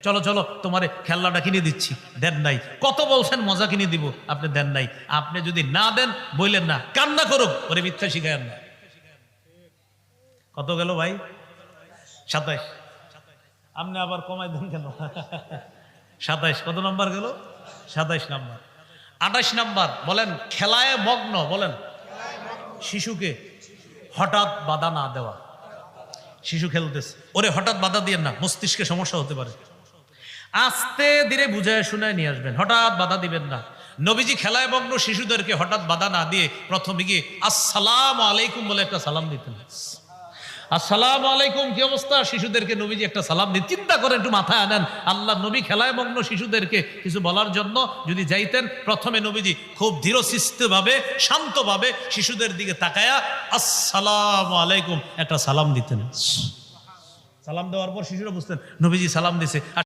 চলো চলো তোমারে খেলনাটা কিনে দিচ্ছি, দেন নাই। কত বলছেন মজা কিনে দিব, আপনি দেন নাই। আপনি যদি না দেন বললেন না, কান্না করুক, ওরে মিথ্যা শিখায়েন না। কত গেল ভাই? 27। আপনি আবার কমাই দেন কেন? 27 কত নাম্বার গেল? 27 নাম্বার। 28 নাম্বার বলেন, খেলায় মগ্ন। বলেন, শিশুকে হঠাৎ বাধা না দেওয়া। শিশু খেলতেছে, ওরে হঠাৎ বাধা দিয়ে না, মস্তিষ্কে সমস্যা হতে পারে। আস্তে ধীরে বুঝায় শুনায় নিয়ে আসবেন, হঠাৎ বাধা দিবেন না। নবীজি খেলায় মগ্ন শিশুদেরকে হঠাৎ বাধা না দিয়ে প্রথমে গিয়ে আসসালামু আলাইকুম বলে একটা সালাম দিতেন। আসসালামু আলাইকুম, কি অবস্থা? শিশুদেরকে নবীজি একটা সালাম দিন। চিন্তা করে একটু মাথায় আনেন, আল্লাহ নবী খেলায় মগ্ন শিশুদেরকে কিছু বলার জন্য যদি যাইতেন, প্রথমে নবীজি খুব ধীরস্থির ভাবে, শান্তভাবে শিশুদের দিকে তাকায়া আসসালামু আলাইকুম একটা সালাম দিতেন। সালাম দেওয়ার পর শিশুরা বুঝতেন নবীজি সালাম দিছে।